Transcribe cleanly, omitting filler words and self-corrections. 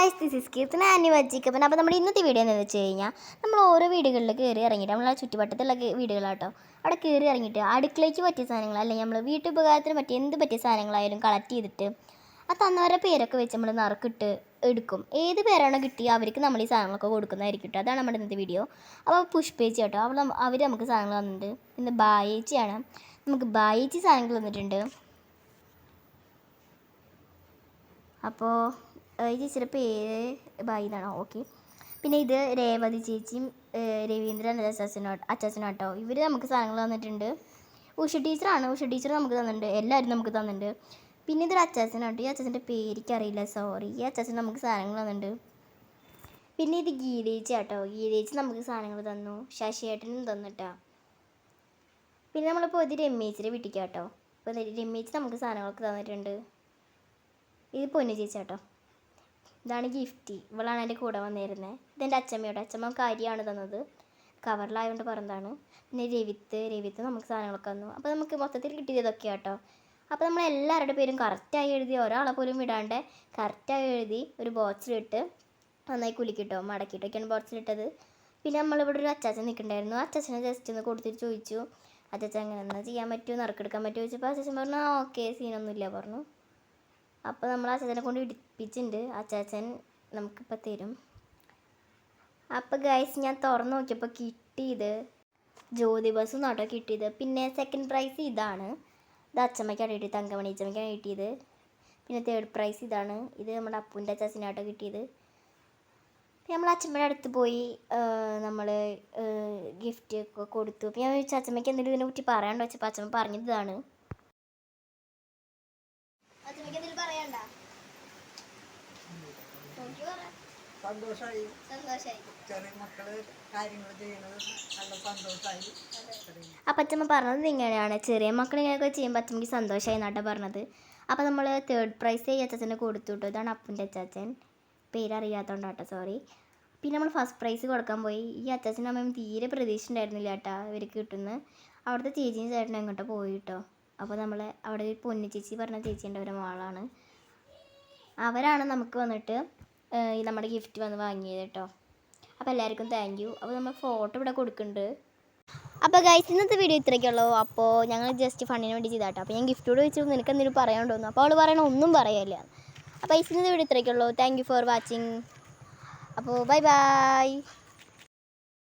Guys, this is Keerthana ആനിവജിക്കപ്പൻ. അപ്പോൾ നമ്മുടെ ഇന്നത്തെ വീഡിയോ എന്ന് വെച്ച് കഴിഞ്ഞാൽ നമ്മൾ ഓരോ വീടുകളിൽ കയറി ഇറങ്ങിയിട്ട് നമ്മളെ ചുറ്റുവട്ടത്തുള്ള വീടുകളാട്ടോ അവിടെ കയറി ഇറങ്ങിയിട്ട് അടുക്കളയ്ക്ക് പറ്റിയ സാധനങ്ങൾ അല്ലെങ്കിൽ നമ്മൾ വീട്ടുപകാരത്തിന് പറ്റിയ എന്ത് പറ്റിയ സാധനങ്ങളായാലും കളക്ട് ചെയ്തിട്ട് ആ തന്നവരുടെ പേരൊക്കെ വെച്ച് നമ്മൾ നറുക്കിട്ട് എടുക്കും. ഏത് പേരാണോ കിട്ടിയ അവർക്ക് നമ്മൾ ഈ സാധനങ്ങളൊക്കെ കൊടുക്കുന്നതായിരിക്കും കേട്ടോ. അതാണ് നമ്മുടെ ഇന്നത്തെ വീഡിയോ. അപ്പോൾ പുഷ്പേച്ചി കേട്ടോ, അവർ നമുക്ക് സാധനങ്ങൾ തന്നിട്ടുണ്ട്. ഇന്ന് ബായേച്ചിയാണ്, നമുക്ക് ബായേച്ചി സാധനങ്ങൾ തന്നിട്ടുണ്ട്. അപ്പോൾ ഈ ചേച്ചിയുടെ പേര് ബായി എന്നാണോ? ഓക്കെ. പിന്നെ ഇത് രേവതി ചേച്ചിയും രവീന്ദ്രൻ അച്ചാച്ചനാട്ടോ. ഇവർ നമുക്ക് സാധനങ്ങൾ തന്നിട്ടുണ്ട്. ഉഷ ടീച്ചറാണ്, ഉഷ ടീച്ചർ നമുക്ക് തന്നിട്ടുണ്ട്, എല്ലാവരും നമുക്ക് തന്നിട്ടുണ്ട്. പിന്നെ ഇതൊരു അച്ചാച്ചനാട്ടോ, ഈ അച്ചാച്ചൻ്റെ പേരിക്കറിയില്ല, സോറി. ഈ അച്ചാച്ചൻ നമുക്ക് സാധനങ്ങൾ തന്നിട്ടുണ്ട്. പിന്നെ ഇത് ഗീതേച്ചി ആട്ടോ, ഗീതേച്ചി നമുക്ക് സാധനങ്ങൾ തന്നു, ശശിയേട്ടനും തന്നിട്ടാ. പിന്നെ നമ്മളിപ്പോൾ ഇത് രമ്യേച്ചിയുടെ വീട്ടിലേക്കാട്ടോ. അപ്പോൾ രമ്യേച്ചി നമുക്ക് സാധനങ്ങളൊക്കെ തന്നിട്ടുണ്ട്. ഇത് പൊന്നു ചേച്ചി കേട്ടോ, ഇതാണ് ഗിഫ്റ്റ്. ഇവളാണ് എൻ്റെ കൂടെ വന്നിരുന്നത്. ഇതെൻ്റെ അച്ചമ്മയോടെ, അച്ചമ്മ കാര്യമാണ് തന്നത്, കവറിലായതുകൊണ്ട് പറഞ്ഞതാണ്. പിന്നെ രവിത്ത് നമുക്ക് സാധനങ്ങളൊക്കെ തന്നു. അപ്പോൾ നമുക്ക് മൊത്തത്തിൽ കിട്ടിയത് ഇതൊക്കെ കേട്ടോ. അപ്പോൾ നമ്മൾ എല്ലാവരുടെ പേരും കറക്റ്റായി എഴുതി, ഒരാളെ പോലും വിടാണ്ട് കറക്റ്റായി എഴുതി ഒരു ബോക്സിലിട്ട് നന്നായി കുലുക്കിട്ടോ മടക്കിയിട്ടൊക്കെയാണ് ബോക്സിലിട്ടത്. പിന്നെ നമ്മളിവിടെ ഒരു അച്ചാച്ചൻ നിൽക്കണ്ടായിരുന്നു. അച്ചാച്ചനെ ജസ്റ്റ് ഒന്ന് കൊടുത്തിട്ട് ചോദിച്ചു, അച്ചാച്ചൻ അങ്ങനെ എന്നാ ചെയ്യാൻ പറ്റുമോ, നറുക്കെടുക്കാൻ പറ്റുമോ ചോദിച്ചപ്പോൾ അച്ചാച്ചൻ പറഞ്ഞു ഓക്കെ, സീനൊന്നുമില്ല പറഞ്ഞു. അപ്പോൾ നമ്മൾ അച്ചാച്ചനെ കൊണ്ട് ഇടിപ്പിച്ചിട്ടുണ്ട്, അച്ചാച്ചൻ നമുക്കിപ്പോൾ തരും. അപ്പോൾ ഗൈസ്, ഞാൻ തുറന്ന് നോക്കിയപ്പോൾ കിട്ടിയത് ജ്യോതി ബസ് നാട്ടോ കിട്ടിയത്. പിന്നെ സെക്കൻഡ് പ്രൈസ് ഇതാണ്, ഇത് അച്ചമ്മയ്ക്കാണ് കിട്ടിയത്, തങ്കമണി അച്ചമ്മയ്ക്കാണ് കിട്ടിയത്. പിന്നെ തേർഡ് പ്രൈസ് ഇതാണ്, ഇത് നമ്മുടെ അപ്പൂൻ്റെ അച്ചാച്ചനാട്ടോ കിട്ടിയത്. പിന്നെ നമ്മൾ അച്ചമ്മയുടെ അടുത്ത് പോയി നമ്മൾ ഗിഫ്റ്റ് ഒക്കെ കൊടുത്തു. അപ്പോൾ ഞാൻ ചോദിച്ചു അച്ചമ്മയ്ക്ക് എന്തെങ്കിലും ഇതിനെ കുറിച്ച് പറയാണ്ടോ വെച്ചപ്പോൾ അച്ചമ്മ പറഞ്ഞത് ഇതാണ്. അപ്പം അച്ചമ്മ പറഞ്ഞത് ഇങ്ങനെയാണ്, ചെറിയ മക്കൾ ഇങ്ങനെയൊക്കെ ചെയ്യുമ്പോൾ അച്ചമ്മക്ക് സന്തോഷമായി എന്നാട്ടോ പറഞ്ഞത്. അപ്പോൾ നമ്മൾ തേർഡ് പ്രൈസ് ഈ അച്ചാച്ചനെ കൊടുത്തു കേട്ടോ. ഇതാണ് അപ്പൻ്റെ അച്ചാച്ചൻ, പേരറിയാത്തതുകൊണ്ടാട്ടോ, സോറി. പിന്നെ നമ്മൾ ഫസ്റ്റ് പ്രൈസ് കൊടുക്കാൻ പോയി. ഈ അച്ചാച്ചനും അമ്മയും തീരെ പ്രതീക്ഷ ഉണ്ടായിരുന്നില്ല കേട്ടോ ഇവർക്ക് കിട്ടുന്നു. അവിടുത്തെ ചേച്ചിയും ചേട്ടനും എങ്ങോട്ടോ പോയി കേട്ടോ. അപ്പോൾ നമ്മൾ അവിടെ ഒരു പൊന്നു ചേച്ചി പറഞ്ഞ ചേച്ചീൻ്റെ ഒരു മോളാണ്, അവരാണ് നമുക്ക് വന്നിട്ട് നമ്മുടെ ഗിഫ്റ്റ് വന്ന് വാങ്ങിയത് കേട്ടോ. അപ്പോൾ എല്ലാവർക്കും താങ്ക് യു. അപ്പോൾ നമ്മൾ ഫോട്ടോ ഇവിടെ കൊടുക്കുന്നുണ്ട്. അപ്പോൾ ഗൈസ്, ഇന്നത്തെ വീഡിയോ ഇത്രയൊക്കെയുള്ളൂ. അപ്പോൾ ഞങ്ങൾ ജസ്റ്റ് ഫണ്ണിന് വേണ്ടി ചെയ്താട്ടോ. അപ്പോൾ ഞാൻ ഗിഫ്റ്റോട് ചോദിച്ചു നിനക്ക് എന്തെങ്കിലും പറയാനുണ്ടോന്നു. അപ്പോൾ അവൾ പറയണ ഒന്നും പറയില്ല. അപ്പോൾ ഇന്നത്തെ വീഡിയോ ഇത്രയൊക്കെയുള്ളൂ. Thank you for watching. അപ്പോൾ ബൈ ബൈ.